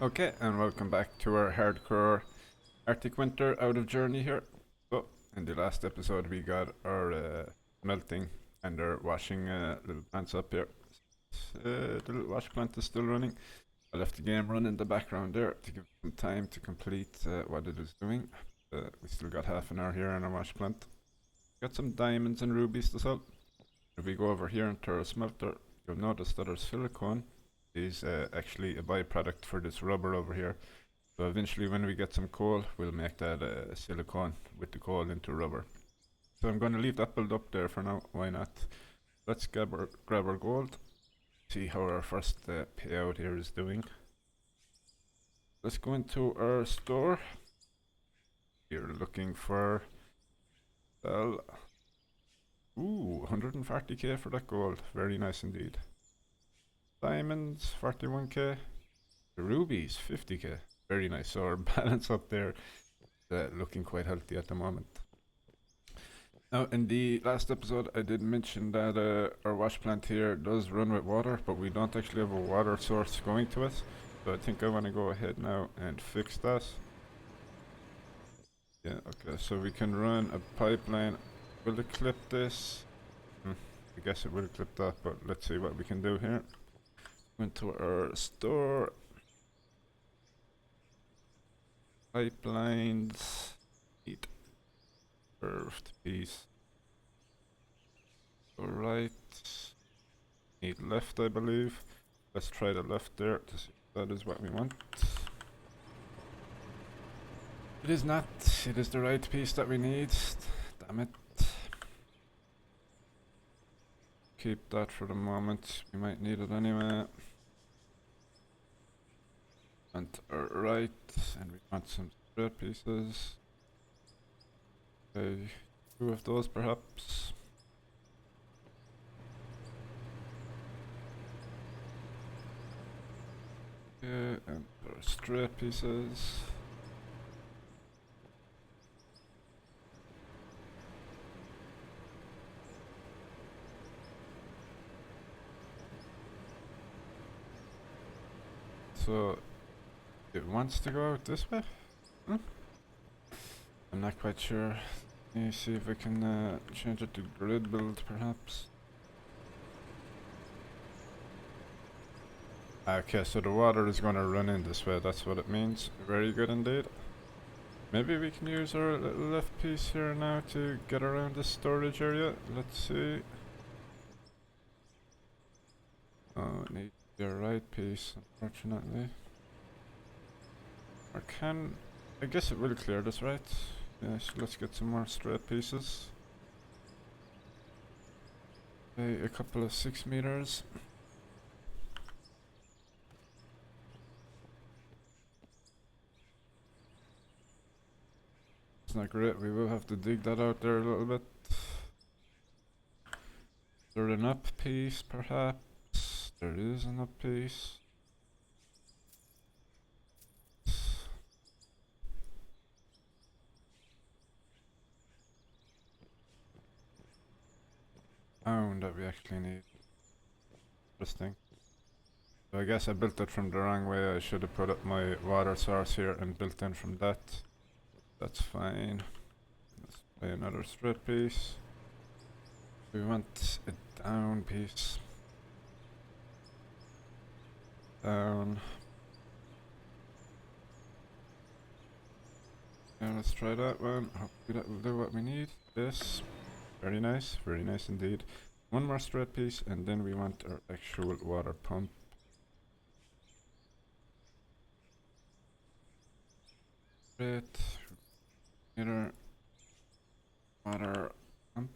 Okay, and welcome back to our hardcore Arctic winter out of journey here. So, in the last episode, we got our melting and our washing little plants up here. The little wash plant is still running. I left the game running in the background there to give it some time to complete what it is doing. We still got half an hour here on our wash plant. Got some diamonds and rubies to sell. If we go over here into our smelter, you'll notice that our silicone is actually a byproduct for this rubber over here. So eventually when we get some coal, we'll make that silicone with the coal into rubber. So I'm going to leave that build up there for now, why not? Let's grab our gold, see how our first payout here is doing. Let's go into our store. You're looking for, well, ooh, 140k for that gold, very nice indeed. Diamonds, 41k. The rubies, 50k. Very nice. So our balance up there looking quite healthy at the moment. Now, in the last episode, I did mention that our wash plant here does run with water, but we don't actually have a water source going to it. So I think I want to go ahead now and fix that. Yeah, okay, so we can run a pipeline. Will it clip this? I guess it will clip that, but let's see what we can do here. Went to our store. Pipelines. Need curved piece. Go right. Need left, I believe. Let's try the left there to see if that is what we want. It is not. It is the right piece that we need. Damn it. Keep that for the moment. We might need it anyway. And our right, and we want some straight pieces. Okay, 2 of those perhaps. Okay, and our straight pieces. So it wants to go out this way? I'm not quite sure. Let me see if I can change it to grid build perhaps. Okay, so the water is gonna run in this way, that's what it means. Very good indeed. Maybe we can use our little left piece here now to get around this storage area. Let's see. Oh, it needs your right piece, unfortunately. Or can... I guess it will clear this, right? Yeah, so let's get some more straight pieces. Okay, a couple of 6 meters. It's not great, we will have to dig that out there a little bit. Is there an up piece, perhaps? There is an up piece. That we actually need. Interesting. So I guess I built it from the wrong way. I should have put up my water source here and built in from that. That's fine. Let's play another straight piece. We want a down piece. Down. Yeah, let's try that one. Hopefully that will do what we need. This. Very nice indeed. One more straight piece and then we want our actual water pump. Straight. Meter. Water pump.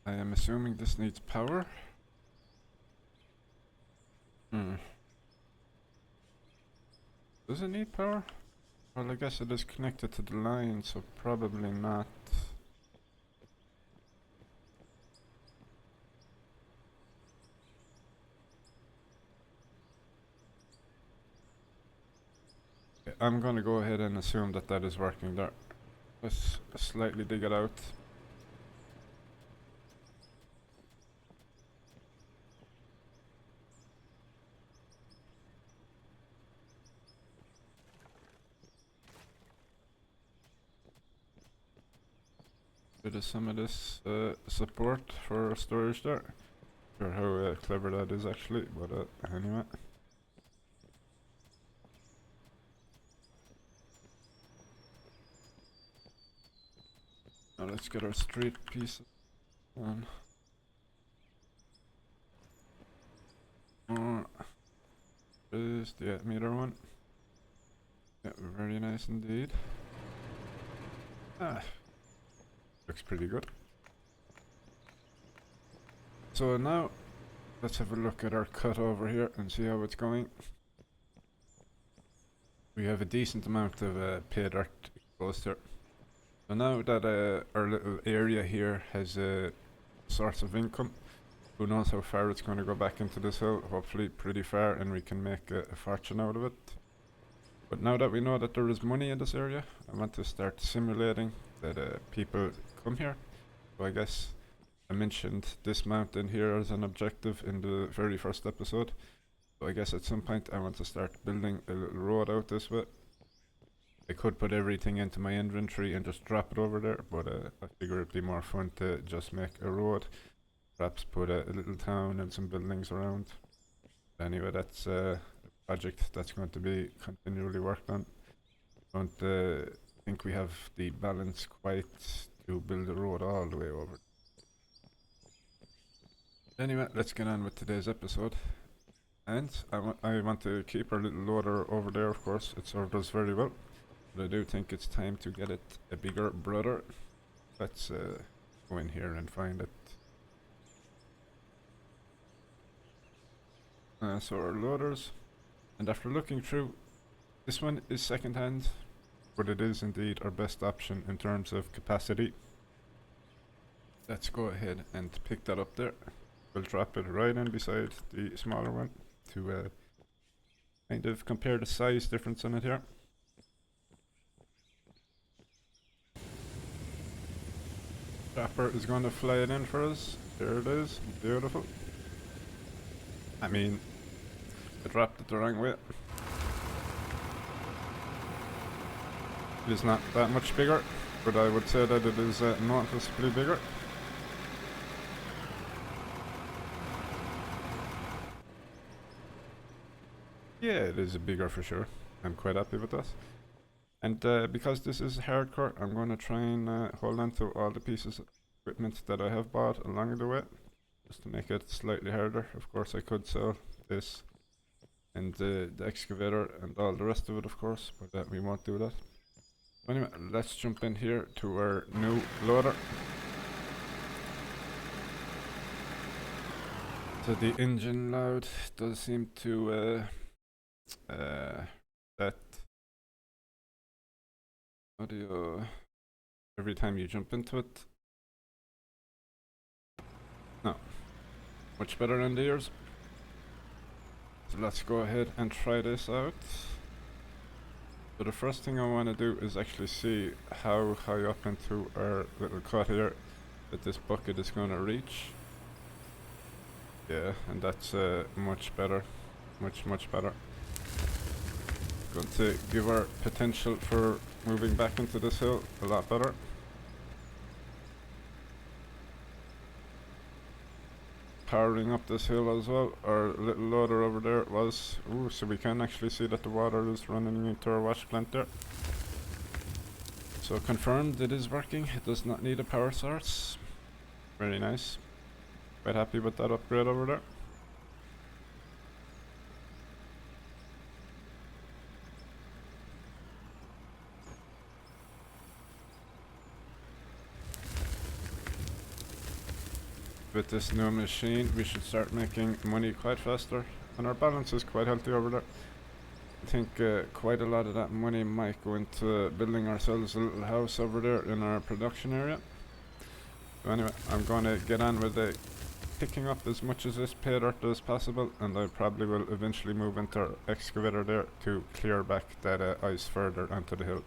I am assuming this needs power. Does it need power? Well, I guess it is connected to the line, so probably not. Okay, I'm gonna go ahead and assume that that is working there. Let's slightly dig it out. Bit of some of this support for storage there. Sure how clever that is actually, but anyway. Now let's get our street pieces on. There's the 8-meter one. Yeah, very nice indeed. Looks pretty good. So now, let's have a look at our cut over here and see how it's going. We have a decent amount of paydirt exposed here. So now that our little area here has a source of income, who knows how far it's going to go back into this hill, hopefully pretty far, and we can make a fortune out of it. But now that we know that there is money in this area, I want to start simulating that people come here. So I guess I mentioned this mountain here as an objective in the very first episode. So I guess at some point I want to start building a little road out this way. I could put everything into my inventory and just drop it over there, but I figure it'd be more fun to just make a road. Perhaps put a little town and some buildings around. Anyway, that's a project that's going to be continually worked on. Don't think we have the balance quite to build a road all the way over. Anyway, let's get on with today's episode. And I want to keep our little loader over there, of course. It served us very well. But I do think it's time to get it a bigger brother. Let's go in here and find it. So our loaders. And after looking through, this one is second hand, but it is indeed our best option in terms of capacity. Let's go ahead and pick that up there. We'll drop it right in beside the smaller one to kind of compare the size difference in it here. Dropper is going to fly it in for us. There it is. Beautiful. I mean, I dropped it the wrong way. It is not that much bigger, but I would say that it is noticeably bigger. Yeah, it is bigger for sure. I'm quite happy with that. And because this is hardcore, I'm going to try and hold on to all the pieces of equipment that I have bought along the way, just to make it slightly harder. Of course, I could sell this and the excavator and all the rest of it, of course, but we won't do that. Anyway, let's jump in here to our new loader. So the engine loud does seem to that audio every time you jump into it. No, much better than the ears. So let's go ahead and try this out. So the first thing I want to do is actually see how high up into our little cut here that this bucket is going to reach. Yeah, and that's much better, much better. Going to give our potential for moving back into this hill a lot better. Powering up this hill as well. Our little loader over there was, ooh, so we can actually see that the water is running into our wash plant there. So confirmed it is working. It does not need a power source. Very nice. Quite happy with that upgrade over there. With this new machine, we should start making money quite faster, and our balance is quite healthy over there. I think quite a lot of that money might go into building ourselves a little house over there in our production area. So anyway, I'm going to get on with picking up as much of this paydirt as possible, and I probably will eventually move into our excavator there to clear back that ice further onto the hill.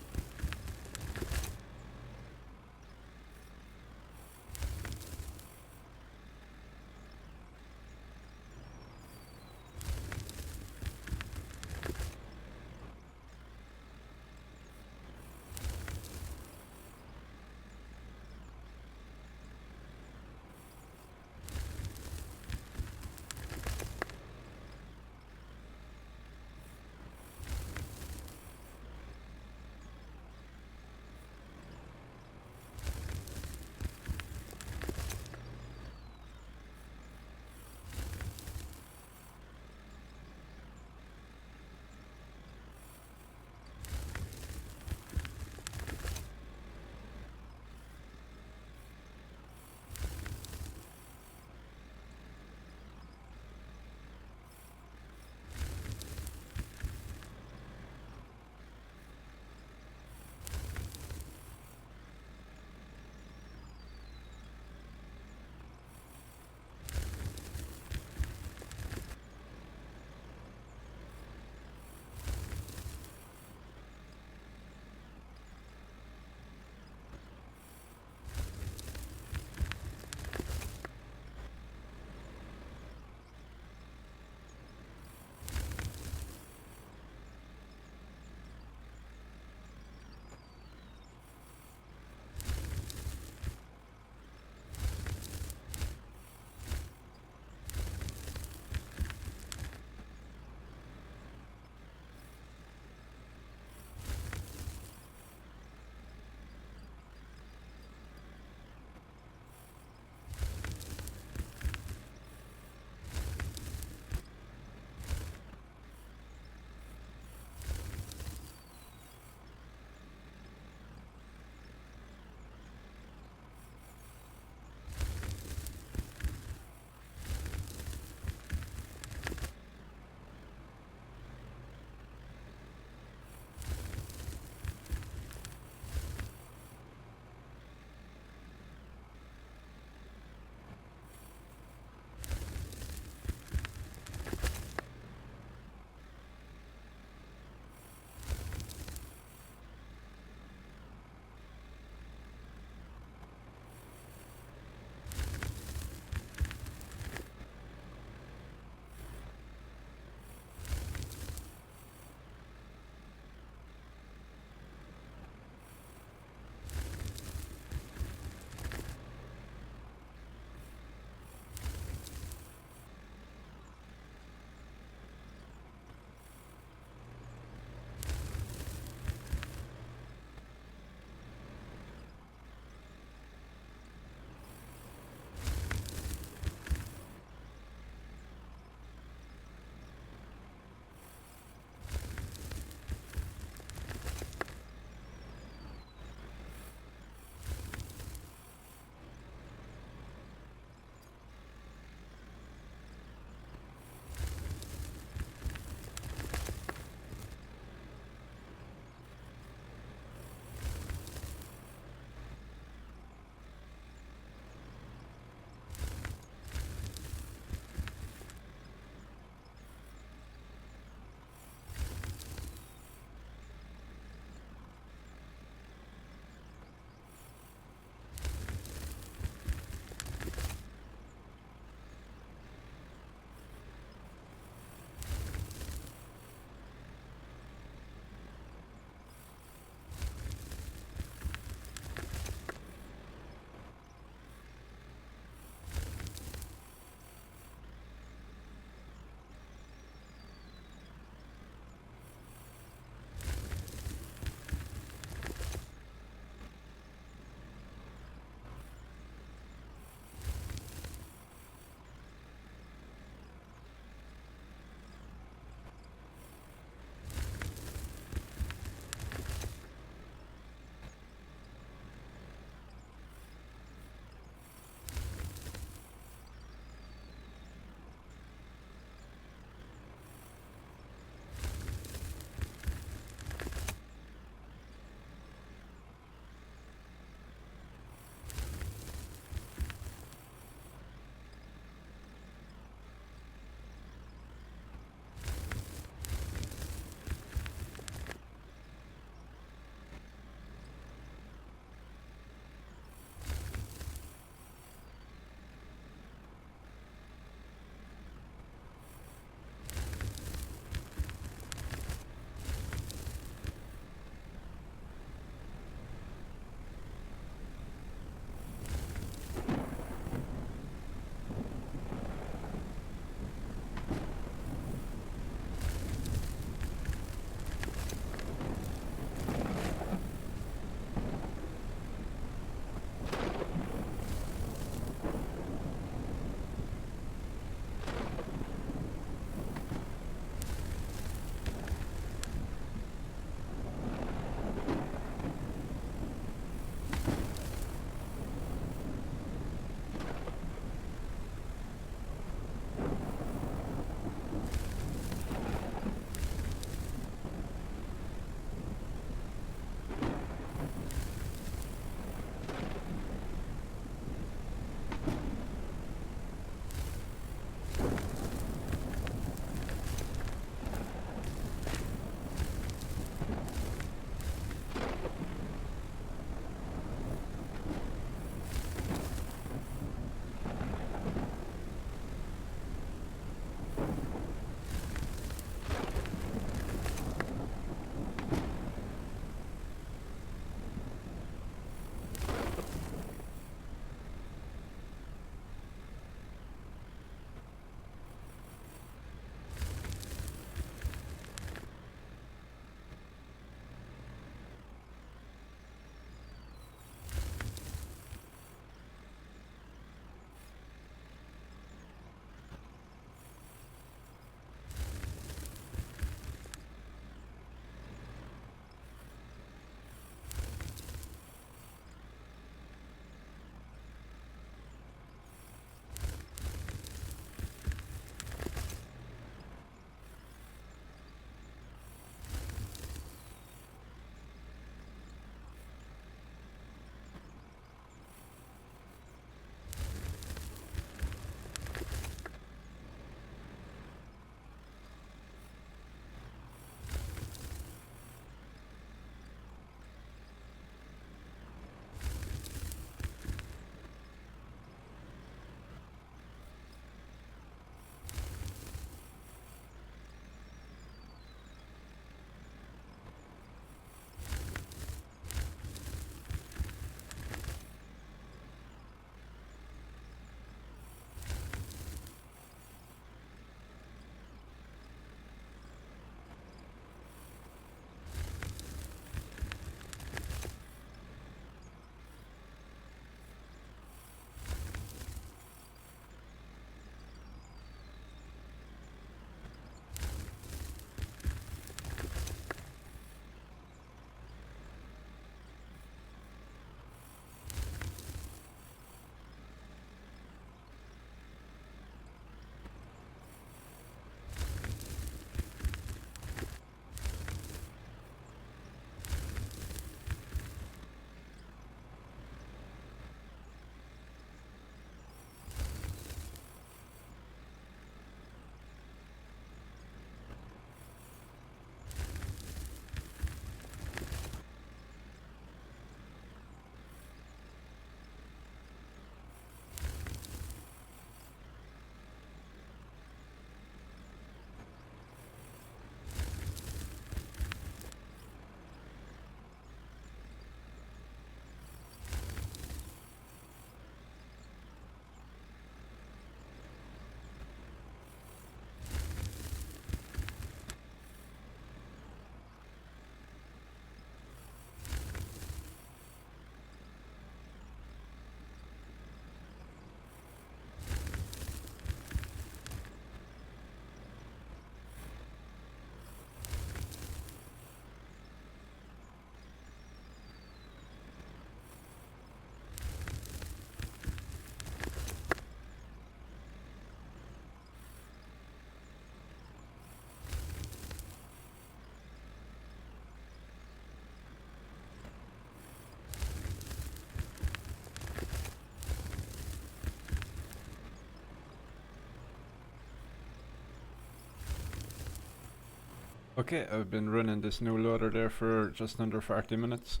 Okay, I've been running this new loader there for just under 40 minutes.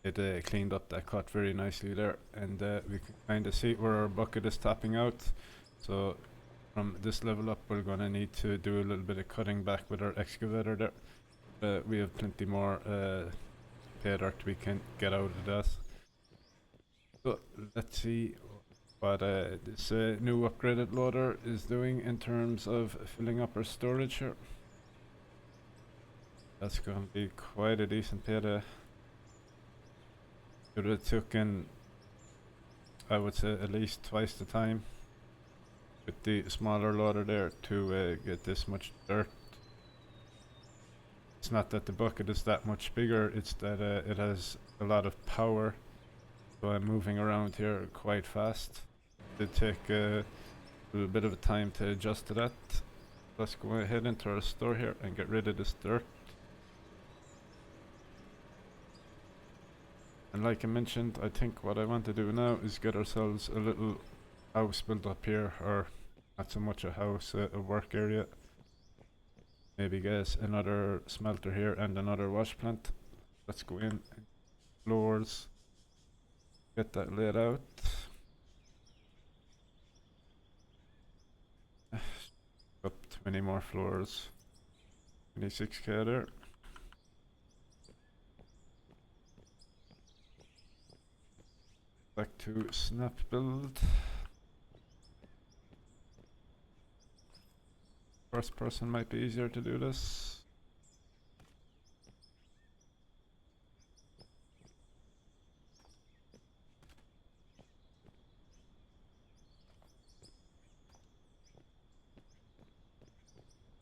It cleaned up that cut very nicely there, and we can kind of see where our bucket is tapping out. So from this level up, we're going to need to do a little bit of cutting back with our excavator there. We have plenty more pay dirt we can get out of that. So let's see what this new upgraded loader is doing in terms of filling up our storage here. That's going to be quite a decent payday. It would have taken, I would say, at least twice the time with the smaller loader there to get this much dirt. It's not that the bucket is that much bigger, it's that it has a lot of power, so I'm moving around here quite fast. It did take a little bit of a time to adjust to that. Let's go ahead into our store here and get rid of this dirt. And like I mentioned, I think what I want to do now is get ourselves a little house built up here, or not so much a house, a work area. Maybe get another smelter here and another wash plant. Let's go in, floors, get that laid out. Up 20 more floors, 26k there. Back to snap build. First person might be easier to do this.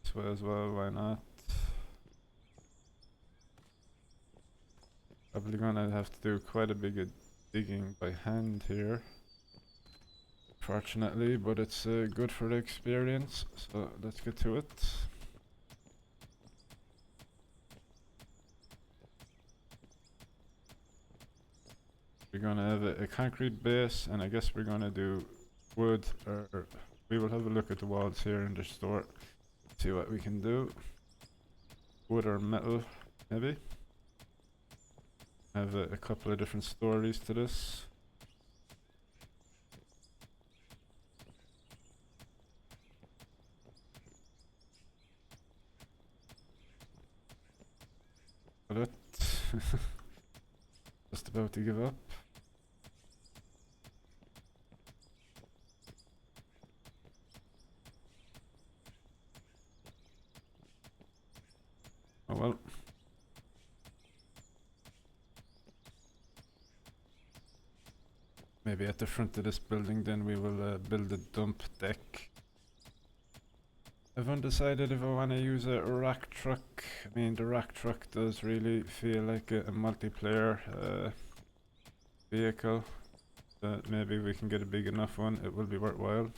This way as well, why not? Probably gonna have to do quite a big digging by hand here, fortunately, but it's good for the experience, so let's get to it. We're gonna have a concrete base, and I guess we're gonna do wood, or we will have a look at the walls here in the store, see what we can do. Wood or metal, maybe. Have a couple of different stories to this. Got it. Just about to give up. Oh well. Maybe at the front of this building then we will build a dump deck. I've undecided if I want to use a rack truck. I mean, the rack truck does really feel like a multiplayer vehicle. Maybe we can get a big enough one, it will be worthwhile.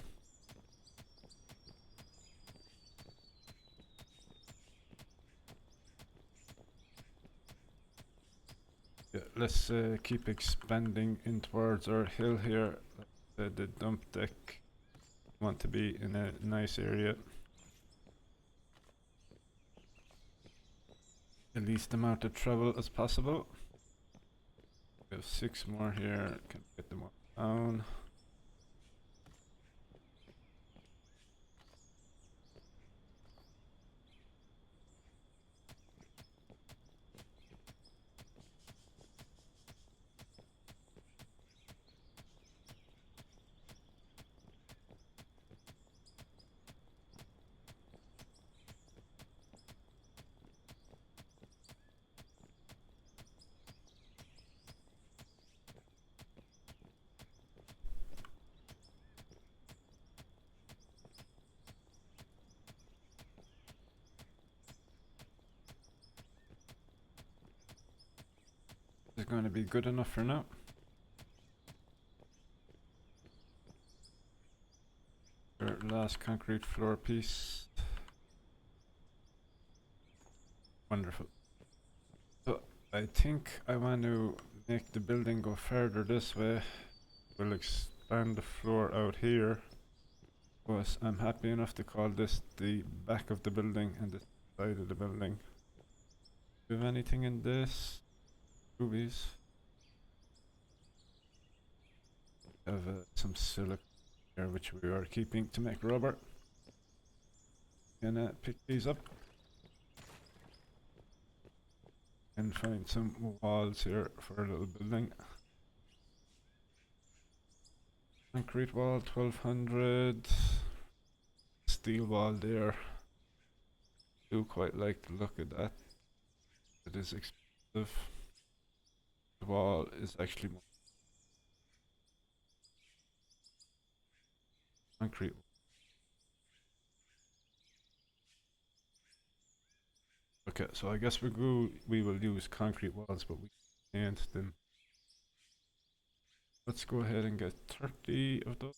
Yeah, let's keep expanding in towards our hill here. The dump deck. Want to be in a nice area. The least amount of travel as possible. We have 6 more here, can get them all down. Is going to be good enough for now. Our last concrete floor piece. Wonderful. So I think I want to make the building go further this way. We'll expand the floor out here. But I'm happy enough to call this the back of the building and the side of the building. Do we have anything in this? Rubies. Have some silicone here, which we are keeping to make rubber. Gonna pick these up. And find some walls here for a little building. Concrete wall, 1200. Steel wall there. Do quite like the look of that. It is expensive. The wall is actually more concrete. Okay, so I guess we will use concrete walls, but we can't them. Let's go ahead and get 30 of those.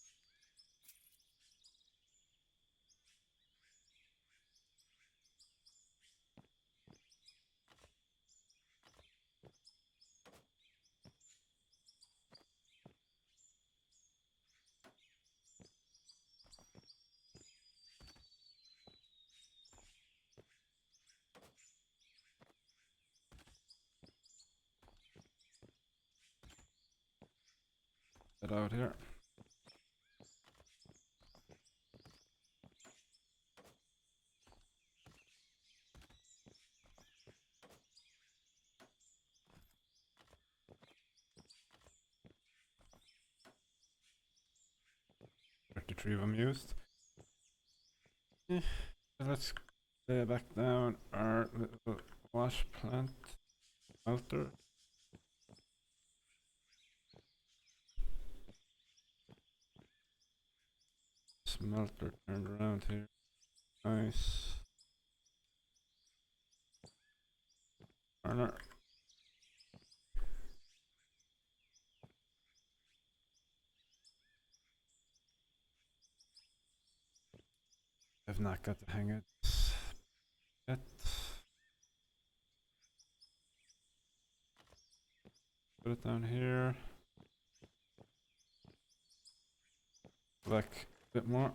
Get out here. Three of them used. Let's lay back down our little wash plant smelter. Smelter turned around here. Nice. Corner. I've not got to hang it yet. Put it down here. Back a bit more.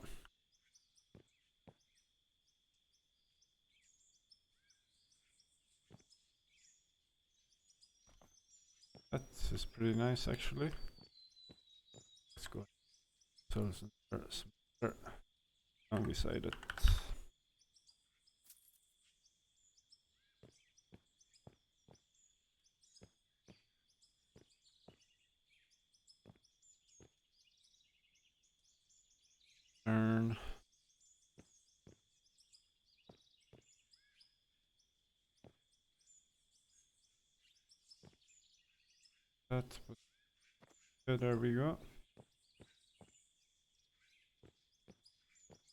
That is pretty nice actually. Let's go. Tools and smelter down beside it. Turn. That. Okay, there we go.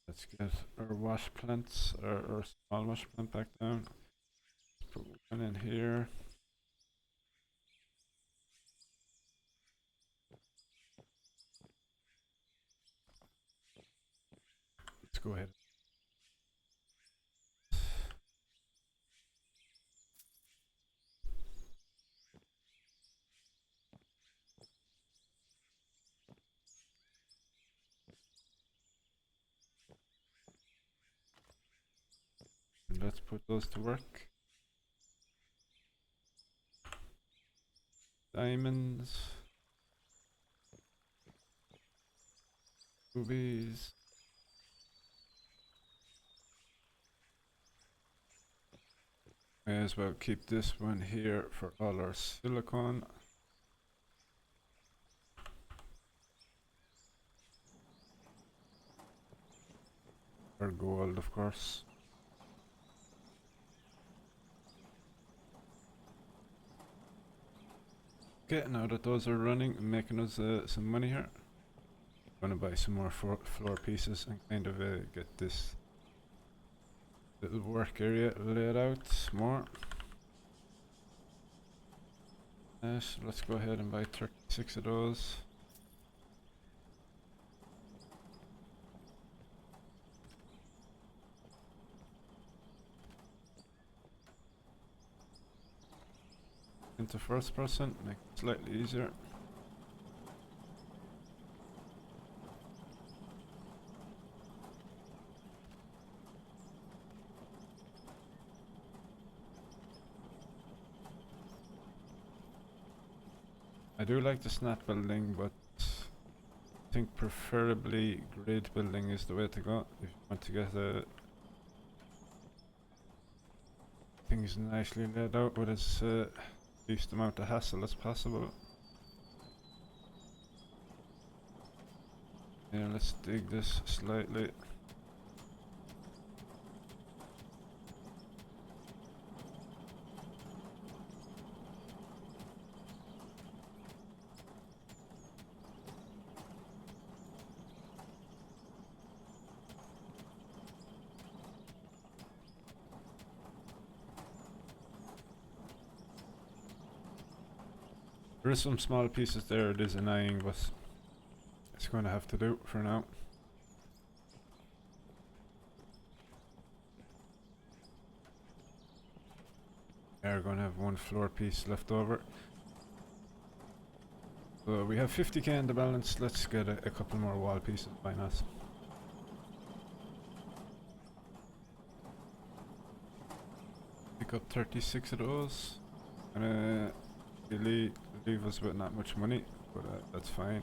Let's get our wash plants, our small wash plant back down. Put one in here. Let's go ahead. Let's put those to work. Diamonds. Rubies. May as well keep this one here for all our silicone. Or gold, of course. Okay, now that those are running and making us some money here, I'm gonna buy some more floor pieces and kind of get this little work area laid out more. So let's go ahead and buy 36 of those. Into first person, make it slightly easier. I do like the snap building, but I think preferably grid building is the way to go if you want to get things nicely laid out with as least amount of hassle as possible. Yeah, let's dig this slightly. There is some small pieces there, it is annoying, but it's going to have to do for now. We're going to have one floor piece left over. So we have 50k in the balance, let's get a couple more wall pieces, why not? Pick up 36 of those. And leave us with not much money, but that's fine.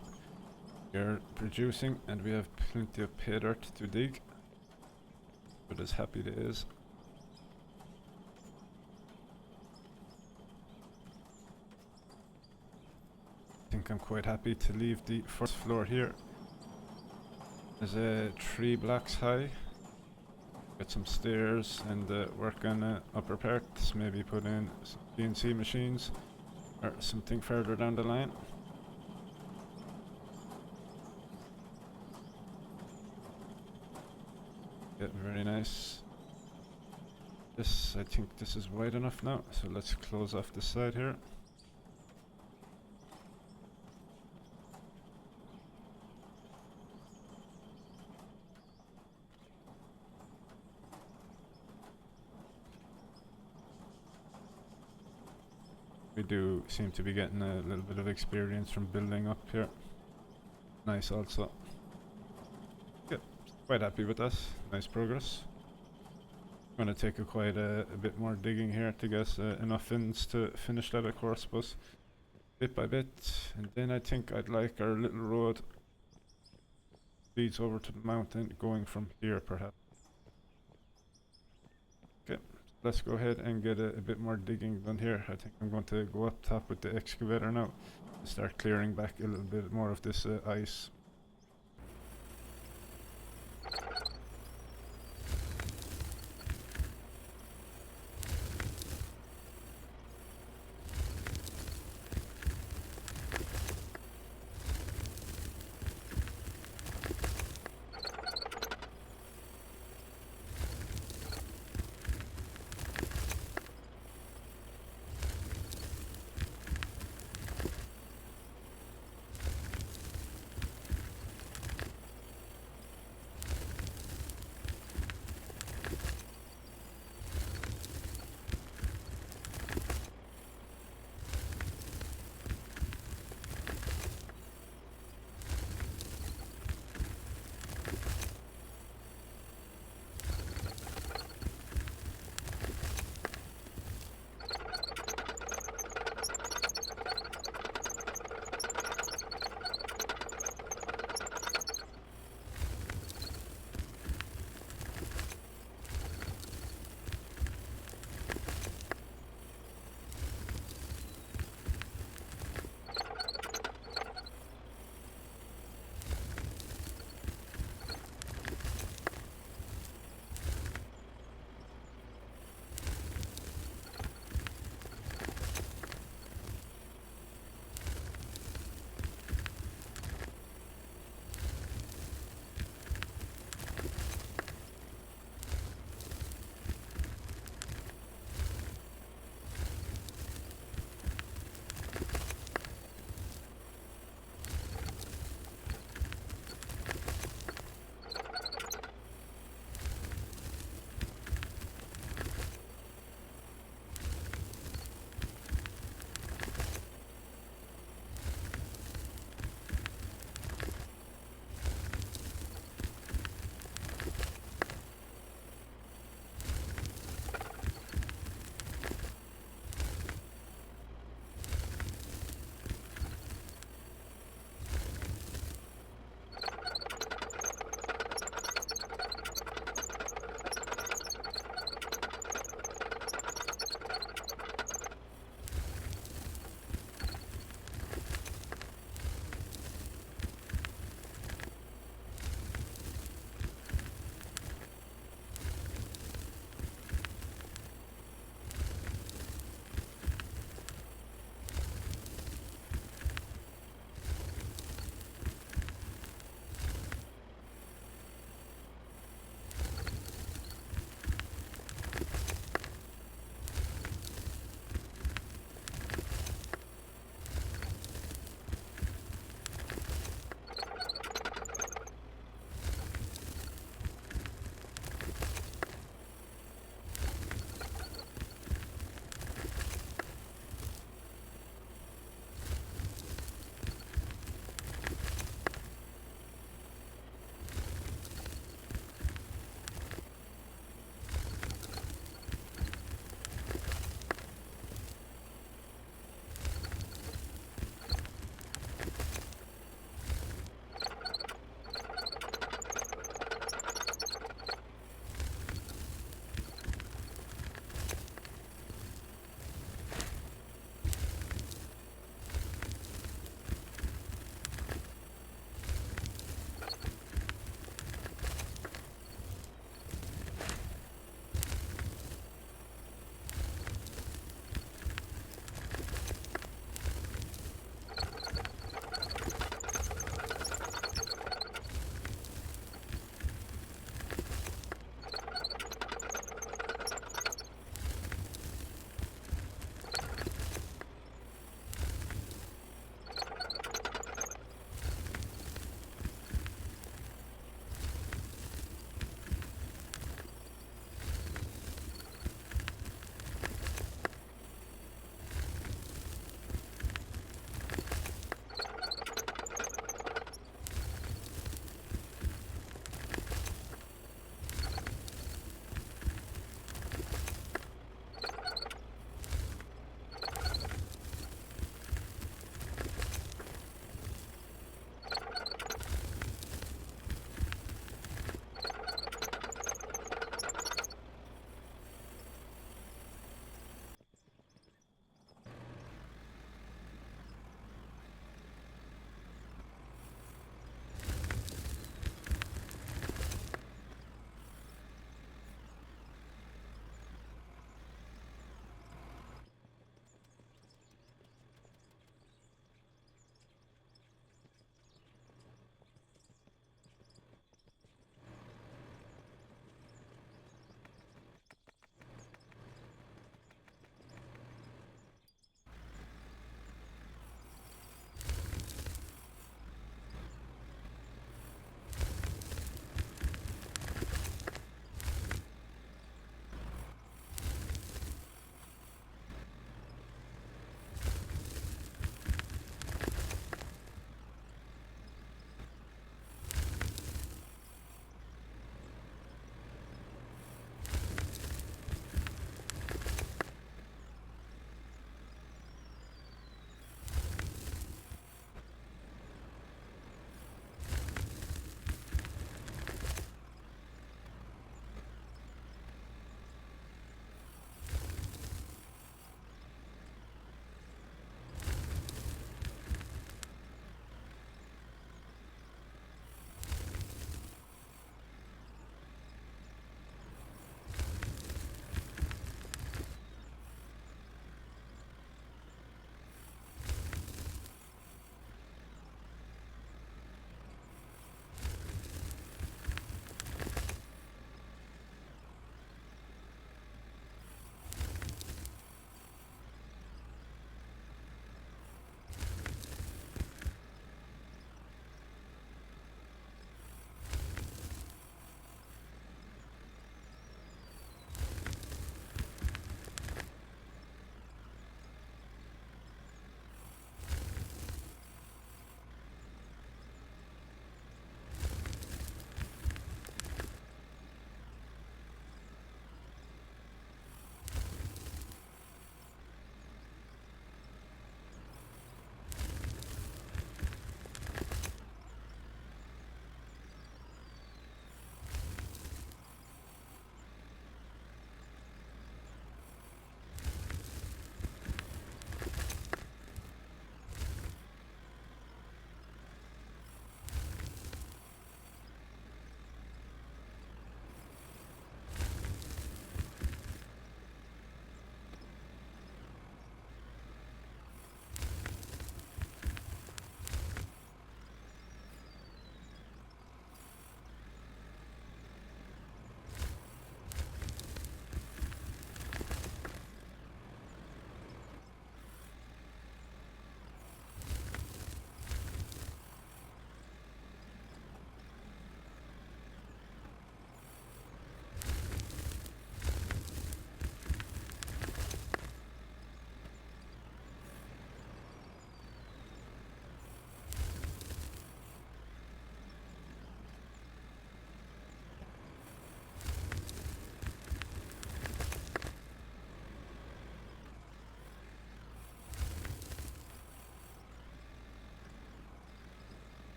We're producing and we have plenty of pay dirt to dig. But as happy days. I think I'm quite happy to leave the first floor here. There's 3 blocks high. Get some stairs and work on upper parts, maybe put in some CNC machines or something further down the line. Yeah, very nice. I think this is wide enough now, so let's close off this side here. We do seem to be getting a little bit of experience from building up here. Nice also. Yeah, quite happy with that. Nice progress. Gonna take quite a bit more digging here to get enough ends to finish that, of course, but bit by bit. And then I think I'd like our little road leads over to the mountain, going from here perhaps. Okay, let's go ahead and get a bit more digging done here. I think I'm going to go up top with the excavator now and start clearing back a little bit more of this ice.